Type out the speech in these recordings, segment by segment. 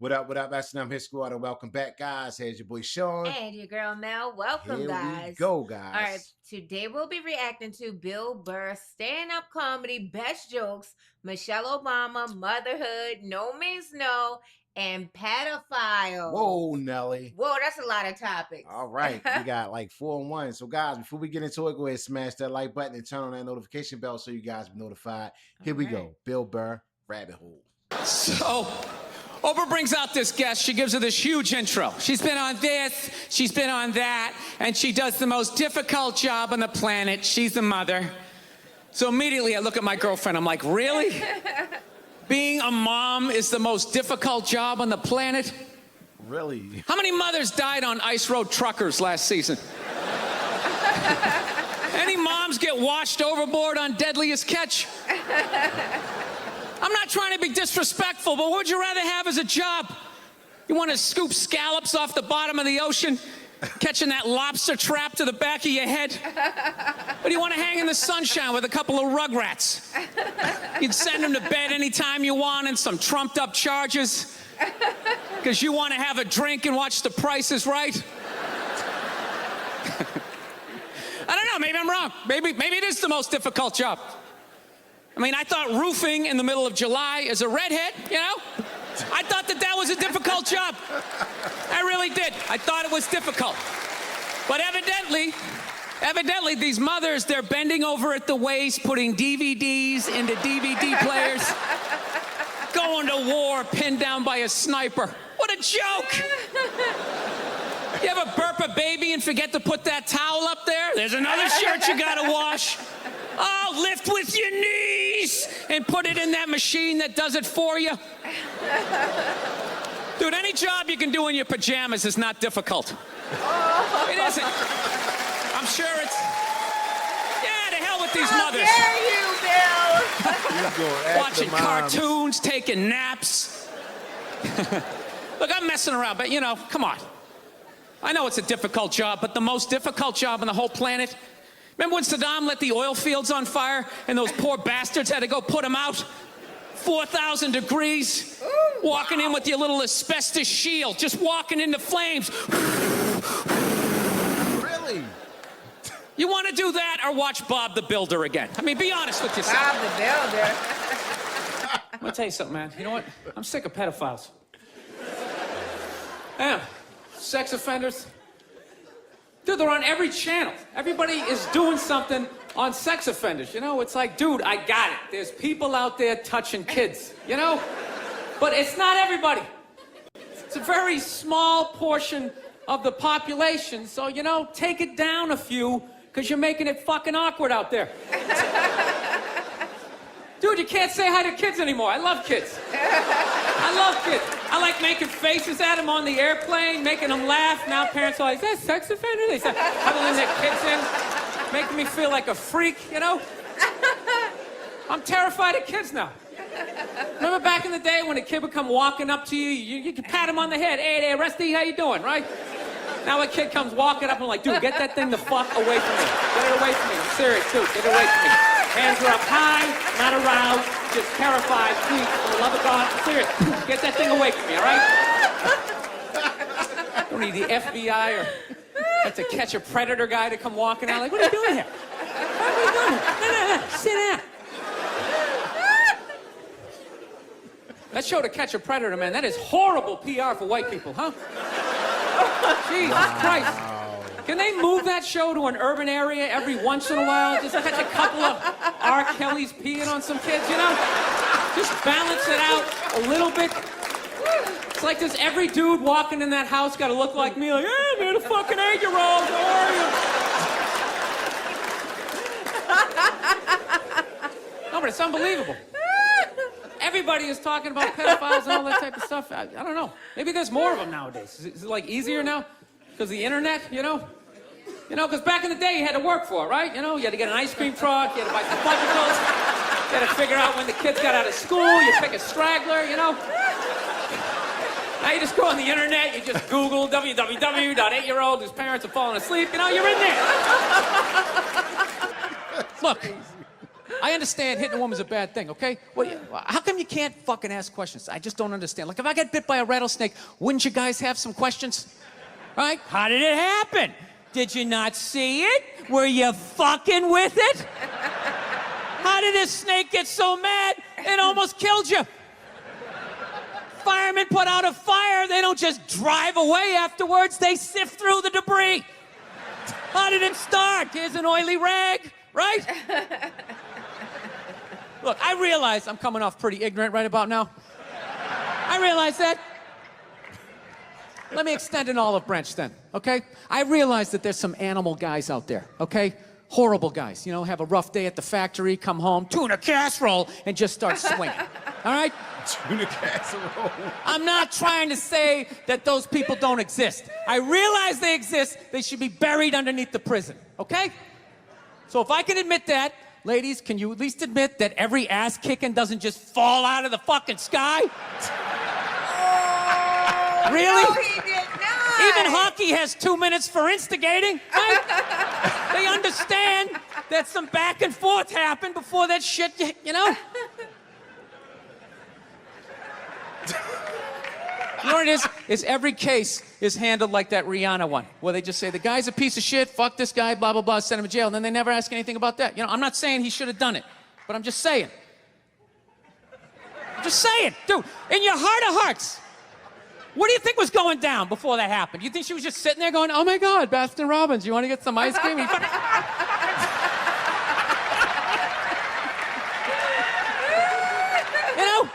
What up, I'm here, squad, and welcome back, guys. Here's your boy Sean. And your girl Mel. Welcome, Here guys. we go, All right, guys. today we'll be reacting to Bill Burr stand-up comedy, best jokes, Michelle Obama, Motherhood, No Means No, and pedophile. Whoa, Nelly. Whoa, that's a lot of topics. All right, we got like 4 in 1. So, guys, before we get into it, go ahead and smash that like button and turn on that notification bell so you guys be notified. Here we go. Bill Burr, Rabbit Hole. So, Oprah brings out this guest. She gives her this huge intro. She's been on this, she's been on that, and she does the most difficult job on the planet. She's a mother. So immediately I look at my girlfriend. I'm like, really? Being a mom is the most difficult job on the planet? Really? How many mothers died on ice road truckers last season? Any moms get washed overboard on Deadliest Catch? I'm not trying to be disrespectful, but what would you rather have as a job? You want to scoop scallops off the bottom of the ocean, catching that lobster trap to the back of your head? Or do you want to hang in the sunshine with a couple of rugrats? You'd send them to bed anytime you wanted, some trumped up charges, because you want to have a drink and watch The Price is Right? I don't know, maybe I'm wrong. Maybe it is the most difficult job. I mean, I thought roofing in the middle of July as a redhead, you know? I thought that was a difficult job. I really did. I thought it was difficult. But evidently, these mothers, they're bending over at the waist, putting DVDs into DVD players, going to war pinned down by a sniper. What a joke! You ever burp a baby and forget to put that towel up there? There's another shirt you gotta wash. Oh, lift with your knees and put it in that machine that does it for you. Dude, any job you can do in your pajamas is not difficult. It isn't. I'm sure it's... Yeah, to hell with these mothers. How dare you, Bill? Watching cartoons, taking naps. Look, I'm messing around, but you know, come on. I know it's a difficult job, but the most difficult job on the whole planet... Remember when Saddam lit the oil fields on fire and those poor bastards had to go put them out? 4,000 degrees, walking in with your little asbestos shield, just walking into flames. Really? You want to do that or watch Bob the Builder again? I mean, be honest with yourself. Bob the Builder. I'm gonna tell you something, man. You know what? I'm sick of pedophiles. Yeah, sex offenders. Dude, they're on every channel. Everybody is doing something on sex offenders. You know, it's like, dude, I got it. There's people out there touching kids, you know? But it's not everybody. It's a very small portion of the population. So, you know, take it down a few, because you're making it fucking awkward out there. Dude, you can't say hi to kids anymore. I love kids. I love kids. I like making faces at them on the airplane, making them laugh. Now parents are like, is that sex offender? They start huddling their kids in, making me feel like a freak, you know? I'm terrified of kids now. Remember back in the day when a kid would come walking up to you, you could pat him on the head. Hey there, Rusty, how you doing, right? Now a kid comes walking up and I'm like, dude, get that thing the fuck away from me. Get it away from me. I'm serious, dude. Get it away from me. Hands are up high, not aroused, just terrified, please, for the love of God. I'm serious. Get that thing away from me, all right? Don't need the FBI or have to catch a predator guy to come walking out. Like, what are you doing here? What are you doing here? No. Sit down. That show To Catch a Predator, man, that is horrible PR for white people, huh? Jesus Christ. Can they move that show to an urban area every once in a while? Just catch a couple of R. Kelly's peeing on some kids, you know? Just balance it out a little bit. It's like, does every dude walking in that house got to look like me? Like, yeah, man, a fucking 8-year-old, how are you? No, but it's unbelievable. Everybody is talking about pedophiles and all that type of stuff. I don't know. Maybe there's more of them nowadays. Is it like easier now? Because the internet, you know? You know, because back in the day you had to work for it, right? You know, you had to get an ice cream truck, you had to buy some bicycles, you had to figure out when the kids got out of school, you pick a straggler, you know? Now you just go on the internet, you just Google www.8-year-old whose parents are falling asleep, you know, you're in there. Look, I understand hitting a woman's a bad thing, okay? How come you can't fucking ask questions? I just don't understand. Like, if I get bit by a rattlesnake, wouldn't you guys have some questions? Right? How did it happen? Did you not see it? Were you fucking with it? How did this snake get so mad it almost killed you? Firemen put out a fire, they don't just drive away afterwards, they sift through the debris. How did it start? Here's an oily rag, right? Look, I realize I'm coming off pretty ignorant right about now. I realize that. Let me extend an olive branch then, okay? I realize that there's some animal guys out there, okay? Horrible guys, you know, have a rough day at the factory, come home, tuna casserole, and just start swinging, all right? Tuna casserole. I'm not trying to say that those people don't exist. I realize they exist. They should be buried underneath the prison, okay? So if I can admit that, ladies, can you at least admit that every ass kicking doesn't just fall out of the fucking sky? Really? No, he did not. Even hockey has 2 minutes for instigating, right? They understand that some back and forth happened before that shit, you know? You know what it is every case is handled like that Rihanna one, where they just say, the guy's a piece of shit, fuck this guy, blah, blah, blah, send him to jail, and then they never ask anything about that. You know, I'm not saying he should have done it, but I'm just saying. I'm just saying, dude, in your heart of hearts, what do you think was going down before that happened? You think she was just sitting there going, oh my God, Baskin Robbins, you want to get some ice cream? You know?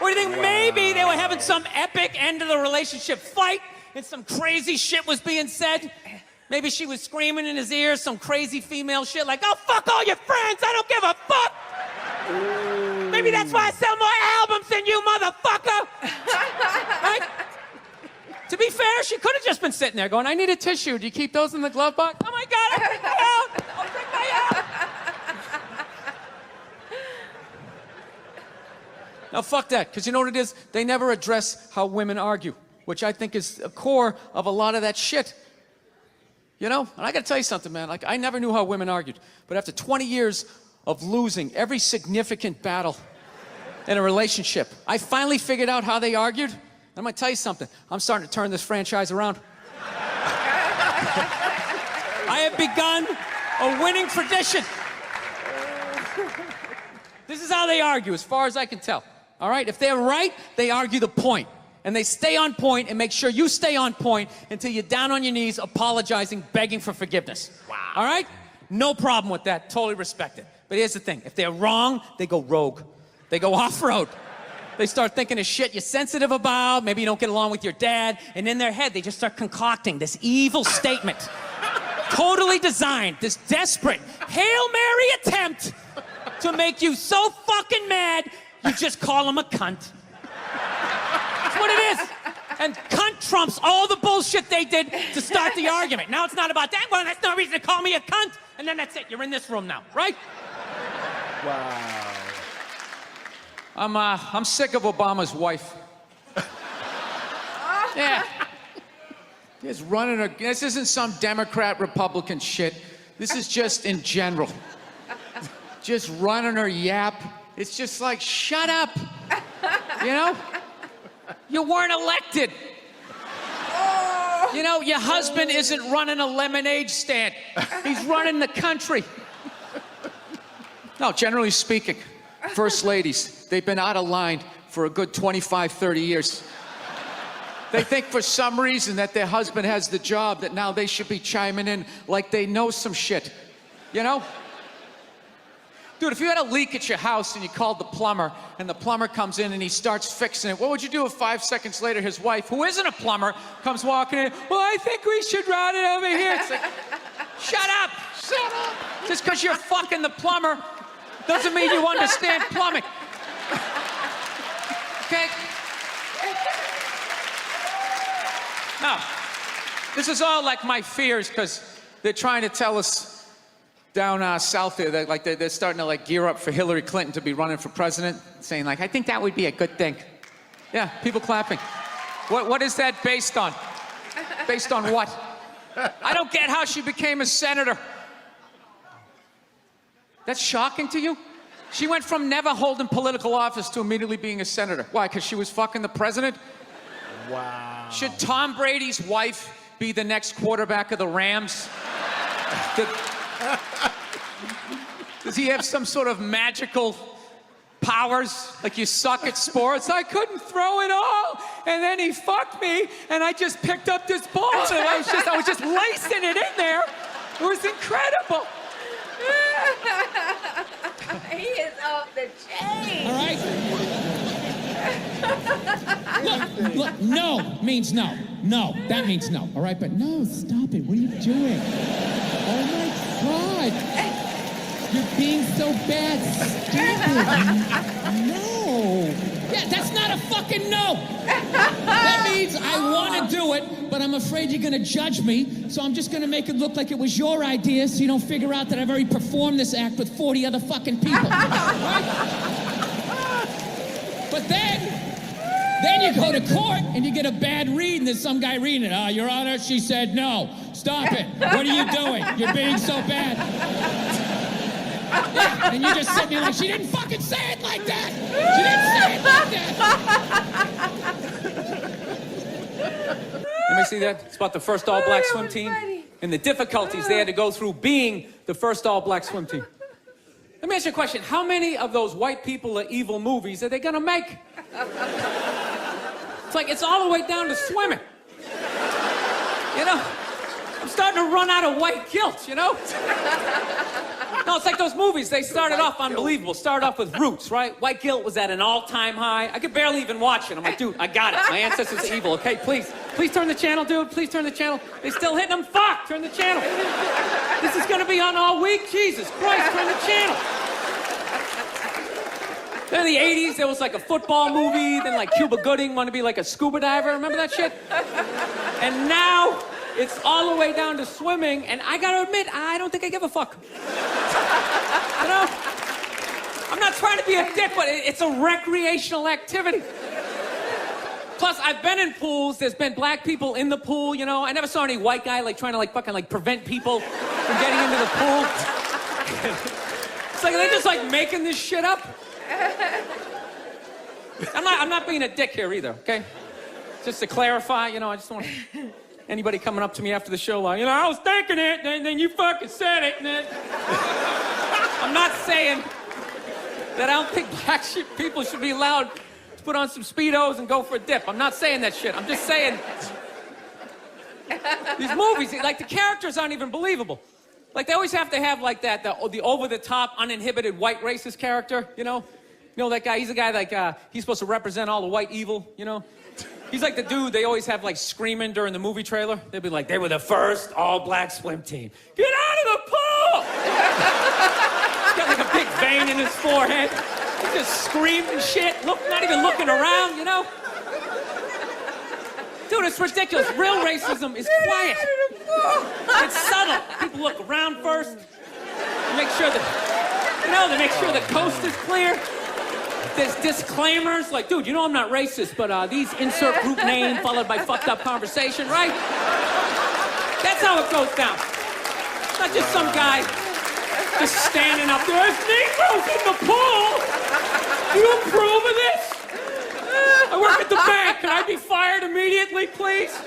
Or do you think maybe they were having some epic end of the relationship fight and some crazy shit was being said? Maybe she was screaming in his ear some crazy female shit like, oh, fuck all your friends, I don't give a fuck! Ooh. Maybe that's why I sell more albums than you, motherfucker! Right? To be fair, she could have just been sitting there going, I need a tissue. Do you keep those in the glove box? Oh my God, I'll take my out! I'll take my out! Now, fuck that, because you know what it is? They never address how women argue, which I think is a core of a lot of that shit. You know? And I gotta tell you something, man. Like, I never knew how women argued, but after 20 years of losing every significant battle in a relationship, I finally figured out how they argued. I'm gonna tell you something. I'm starting to turn this franchise around. I have begun a winning tradition. This is how they argue, as far as I can tell. All right? If they're right, they argue the point. And they stay on point and make sure you stay on point until you're down on your knees, apologizing, begging for forgiveness. Wow. All right? No problem with that. Totally respect it. But here's the thing. If they're wrong, they go rogue. They go off-road. They start thinking of shit you're sensitive about. Maybe you don't get along with your dad. And in their head, they just start concocting this evil statement. Totally designed, this desperate Hail Mary attempt to make you so fucking mad, you just call him a cunt. That's what it is. And cunt trumps all the bullshit they did to start the argument. Now it's not about that. Well, that's no reason to call me a cunt. And then that's it. You're in this room now, right? Wow. I'm sick of Obama's wife. Yeah. Just running her. This isn't some Democrat Republican shit. This is just in general. Just running her yap. It's just like, shut up. You know? You weren't elected. You know, your husband isn't running a lemonade stand. He's running the country. No, generally speaking, first ladies, they've been out of line for a good 25, 30 years. They think for some reason that their husband has the job, that now they should be chiming in like they know some shit. You know? Dude, if you had a leak at your house and you called the plumber, and the plumber comes in and he starts fixing it, what would you do if 5 seconds later his wife, who isn't a plumber, comes walking in, well, I think we should run it over here. It's like, shut up! Shut up! Just because you're fucking the plumber doesn't mean you understand plumbing. Okay? Now, this is all like my fears, because they're trying to tell us down south there, they're starting to like gear up for Hillary Clinton to be running for president, saying like, I think that would be a good thing. Yeah, people clapping. What is that based on? Based on what? I don't get how she became a senator. That's shocking to you? She went from never holding political office to immediately being a senator. Why, because she was fucking the president? Wow. Should Tom Brady's wife be the next quarterback of the Rams? Does he have some sort of magical powers? Like you suck at sports? I couldn't throw it all, and then he fucked me, and I just picked up this ball, and I was just lacing it in there. It was incredible. He is off the chain. All right. Look, no means no. No, that means no. All right, but no, stop it. What are you doing? Oh my God. You're being so bad. Stop it. No. Yeah, that's not a fucking no. That means I want to do it, but I'm afraid you're going to judge me, so I'm just going to make it look like it was your idea so you don't figure out that I've already performed this act with 40 other fucking people. Right? But then you go to court and you get a bad read and there's some guy reading it. Your Honor, she said no. Stop it. What are you doing? You're being so bad. Yeah, and you just sit there like, she didn't fucking say it like that. She didn't say it like that. Let me see that. It's about the first all-black swim team and the difficulties they had to go through being the first all-black swim team. Let me ask you a question. How many of those white people are evil movies are they gonna make? It's like, it's all the way down to swimming. You know? I'm starting to run out of white guilt, you know? No, it's like those movies. They started off unbelievable. Started off with Roots, right? White guilt was at an all-time high. I could barely even watch it. I'm like, dude, I got it. My ancestors are evil, okay? Please turn the channel, dude. Please turn the channel. They still hitting them. Fuck, turn the channel. This is gonna be on all week. Jesus Christ, turn the channel. Then in the 80s, there was like a football movie. Then like Cuba Gooding wanted to be like a scuba diver. Remember that shit? And now it's all the way down to swimming, and I gotta admit, I don't think I give a fuck. You know? I'm not trying to be a dick, but it's a recreational activity. Plus, I've been in pools, there's been black people in the pool, you know? I never saw any white guy like trying to like fucking like prevent people from getting into the pool. It's like they're just like making this shit up. I'm not being a dick here either, okay? Just to clarify, you know, I just want anybody coming up to me after the show like, you know, I was thinking it, and then you fucking said it, and then... I'm not saying that I don't think black people should be allowed to put on some Speedos and go for a dip. I'm not saying that shit. I'm just saying these movies, like the characters aren't even believable. Like they always have to have like that, the over-the-top, uninhibited white racist character, you know? You know that guy, he's the guy like, he's supposed to represent all the white evil, you know? He's like the dude they always have like screaming during the movie trailer. They'd be like, they were the first all-black swim team. Get out of the pool! He's got like a big vein in his forehead. He's just screaming shit, not even looking around, you know? Dude, it's ridiculous. Real racism is quiet. It's subtle. People look around first. Make sure that, you know, they make sure the coast is clear. There's disclaimers like, dude, you know I'm not racist, but these insert group name followed by fucked up conversation, right? That's how it goes down. It's not just some guy just standing up there. There's Negroes in the pool. Do you approve of this? I work at the bank. Can I be fired immediately, please?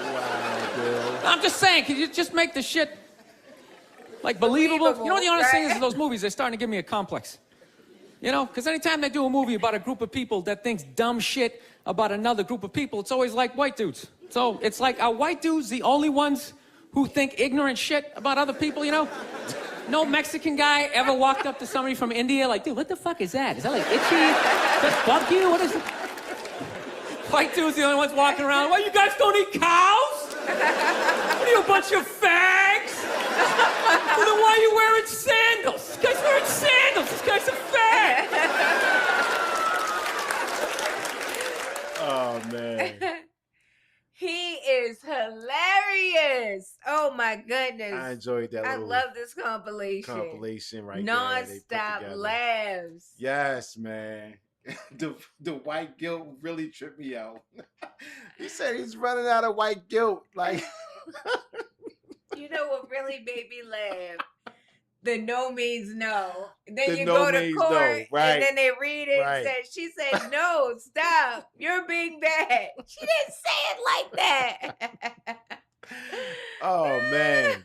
Wow, Bill. I'm just saying, can you just make the shit like believable? You know what the honest thing is, those movies, they're starting to give me a complex. You know, because anytime they do a movie about a group of people that thinks dumb shit about another group of people, it's always like white dudes. So it's like, are white dudes the only ones who think ignorant shit about other people, you know? No Mexican guy ever walked up to somebody from India like, dude, what the fuck is that? Is that like itchy? Does that bug you? What is it? White dudes the only ones walking around, well, you guys don't eat cows? What are you, a bunch of fags? Well, then why are you wearing sandals? This guy's wearing sandals. This guy's a fag. Oh, man. He is hilarious. Oh my goodness. I enjoyed that. I love this compilation. Compilation right there. Non-stop laughs. Yes, man. The white guilt really tripped me out. He said he's running out of white guilt. Like, you know what really made me laugh? the no means no. Then The you no go to means court no, right, and then they read it and right. said, she said, no, stop. You're being bad. She didn't say it like that. Oh man.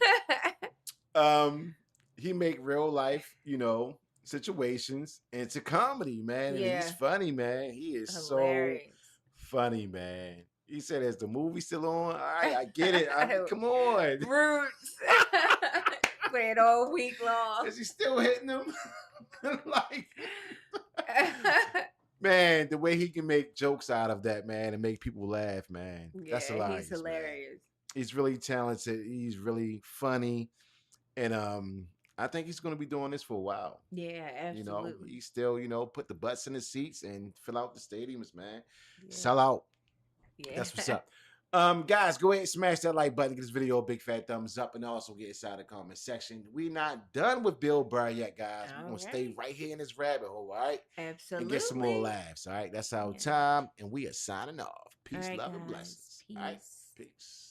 He make real life, situations into comedy, man. And he's Yeah. funny, man. He is so Hilarious. funny, man. He said, "Is the movie still on? All right, I get it. Come on." Roots. Play it all week long. Is he still hitting him? Like, man, the way he can make jokes out of that, man, and make people laugh, man. That's Yeah, hilarious. he's Man. hilarious. He's really talented. He's really funny, and I think he's going to be doing this for a while. Yeah, absolutely. He still, put the butts in the seats and fill out the stadiums, man. Yeah. Sell out. Yeah. That's what's up. Guys, go ahead and smash that like button. Give this video a big fat thumbs up, and also get inside the comment section. We're not done with Bill Burr yet, guys. We're gonna stay right here in this rabbit hole, all right? Absolutely. And get some more laughs, all right? That's our time, and we are signing off. Peace, love, and blessings. Peace. All right? Peace.